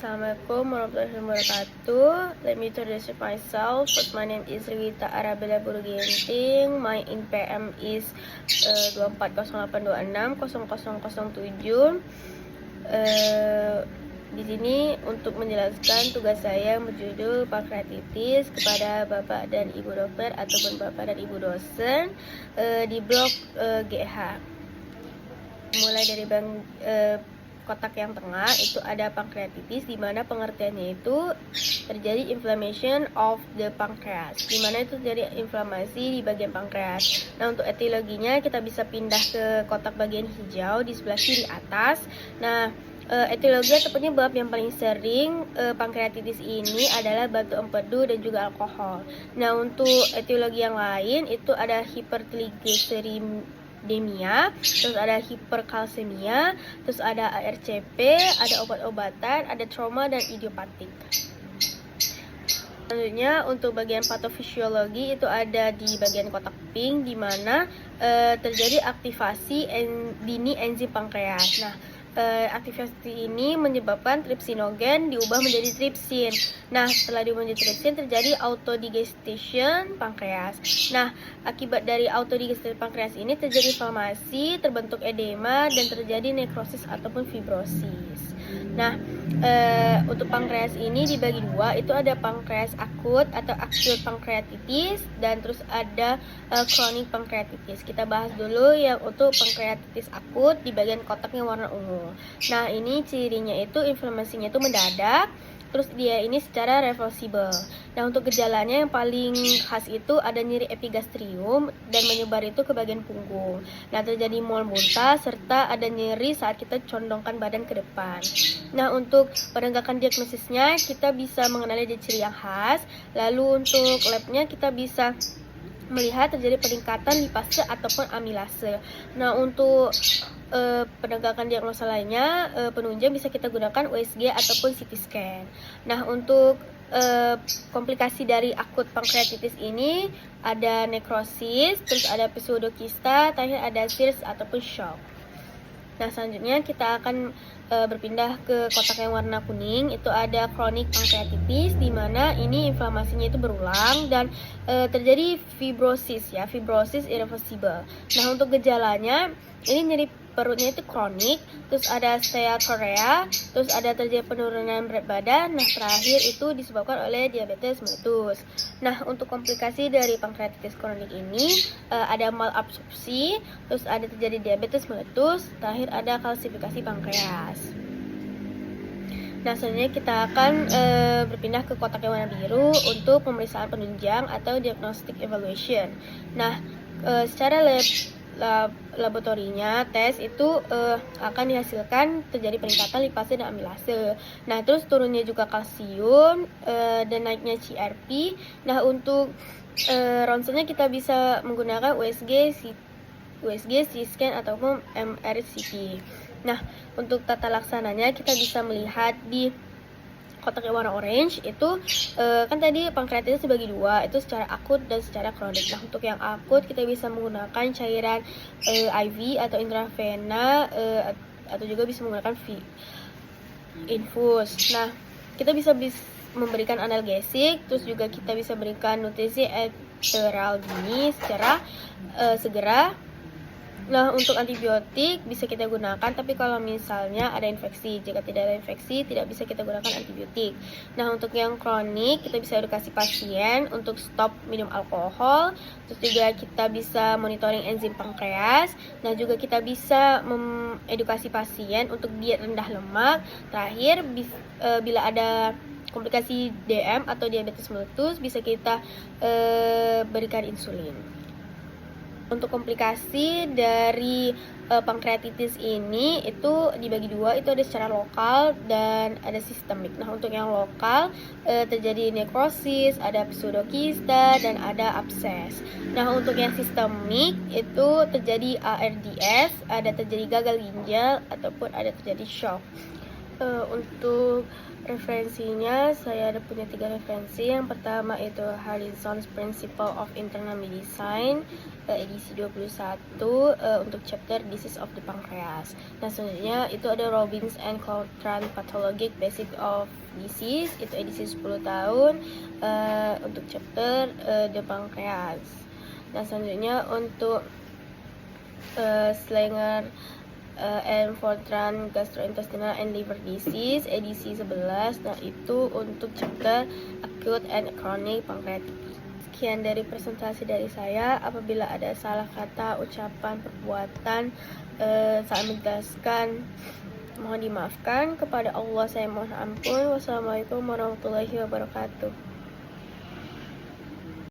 Assalamualaikum warahmatullahi wabarakatuh. Let me introduce myself. First, my name is Rita Arabella Buruginting. My NPM is 2408260007. Di sini untuk menjelaskan tugas saya berjudul pankreatitis kepada Bapak dan Ibu dokter ataupun Bapak dan Ibu dosen di blok GH. Mulai dari kotak yang tengah itu ada pankreatitis, di mana pengertiannya itu terjadi inflammation of the pancreas, di mana itu terjadi inflamasi di bagian pankreas. Nah, untuk etiologinya kita bisa pindah ke kotak bagian hijau di sebelah kiri atas. Nah, etiologi atau penyebab yang paling sering pankreatitis ini adalah batu empedu dan juga alkohol. Nah, untuk etiologi yang lain itu ada hipertrigliseridemia, terus ada hiperkalsemia, terus ada ARCP, ada obat-obatan, ada trauma dan idiopatik. Selanjutnya untuk bagian patofisiologi itu ada di bagian kotak pink, di mana terjadi aktivasi dini enzim pankreas. Nah, aktivasi ini menyebabkan trypsinogen diubah menjadi tripsin. Nah, setelah diubah menjadi tripsin terjadi autodigestion pankreas. Nah, akibat dari autodigestion pankreas ini terjadi inflamasi, terbentuk edema, dan terjadi nekrosis ataupun fibrosis. Nah, untuk pankreas ini dibagi dua, itu ada pankreas akut atau acute pankreatitis, dan terus ada chronic pankreatitis. Kita bahas dulu yang untuk pankreatitis akut di bagian kotaknya warna ungu. Nah, ini cirinya itu inflamasinya itu mendadak, terus dia ini secara reversible. Nah, untuk gejalanya yang paling khas itu ada nyeri epigastrium dan menyebar itu ke bagian punggung. Nah, terjadi mual muntah serta ada nyeri saat kita condongkan badan ke depan. Nah, untuk penegakan diagnosisnya kita bisa mengenali ciri yang khas. Lalu untuk labnya kita bisa melihat terjadi peningkatan lipase ataupun amilase. Nah, untuk penegakan diagnosa lainnya, penunjang bisa kita gunakan USG ataupun CT scan. Nah, untuk komplikasi dari akut pankreatitis ini ada nekrosis, terus ada pseudokista, terakhir ada SIRS ataupun shock. Nah, selanjutnya kita akan berpindah ke kotak yang warna kuning. Itu ada chronic pankreatitis, di mana ini inflamasinya itu berulang dan terjadi fibrosis ya, fibrosis irreversible. Nah, untuk gejalanya ini nyeri perutnya itu kronik, terus ada steatoria, terus ada terjadi penurunan berat badan. Nah, terakhir itu disebabkan oleh diabetes mellitus. Nah, untuk komplikasi dari pankreatitis kronik ini ada malabsorpsi, terus ada terjadi diabetes mellitus, terakhir ada kalsifikasi pankreas. Nah, selanjutnya kita akan berpindah ke kotak yang warna biru untuk pemeriksaan penunjang atau diagnostic evaluation. Nah, secara laboratorinya tes itu akan dihasilkan terjadi peningkatan lipase dan amilase. Nah, terus turunnya juga kalsium dan naiknya CRP. Nah, untuk ronsennya kita bisa menggunakan USG, CT scan ataupun MRCP. Nah, untuk tata laksananya kita bisa melihat di kotak yang warna orange itu kan tadi pankreatitis dibagi dua, itu secara akut dan secara kronik. Nah, untuk yang akut kita bisa menggunakan cairan IV atau intravena atau juga bisa menggunakan infus. Nah, kita bisa memberikan analgesik, terus juga kita bisa berikan nutrisi enteral dini secara segera. Nah, untuk antibiotik bisa kita gunakan, tapi kalau misalnya ada infeksi. Jika tidak ada infeksi, tidak bisa kita gunakan antibiotik. Nah, untuk yang kronik, kita bisa edukasi pasien untuk stop minum alkohol. Terus juga kita bisa monitoring enzim pankreas. Nah, juga kita bisa edukasi pasien untuk diet rendah lemak. Terakhir, bila ada komplikasi DM atau diabetes mellitus, bisa kita berikan insulin. Untuk komplikasi dari pankreatitis ini itu dibagi dua, itu ada secara lokal dan ada sistemik. Nah, untuk yang lokal terjadi nekrosis, ada pseudokista, dan ada abses. Nah, untuk yang sistemik itu terjadi ARDS, ada terjadi gagal ginjal ataupun ada terjadi shock. Untuk referensinya, saya ada punya 3 referensi. Yang pertama itu Harrison's Principle of Internal Medicine, edisi 21, untuk chapter Disease of the Pancreas. Nah, selanjutnya itu ada Robbins and Coulthard Pathologic Basic of Disease, itu edisi 10 tahun, untuk chapter the Pancreas. Nah, selanjutnya untuk Slanger and Fortran Gastrointestinal and Liver Disease edisi 11. Nah, itu untuk chapter Acute and Chronic Pancreatitis. Sekian dari presentasi dari saya. Apabila ada salah kata, ucapan, perbuatan saat menjelaskan, mohon dimaafkan. Kepada Allah saya mohon ampun. Wassalamualaikum warahmatullahi wabarakatuh.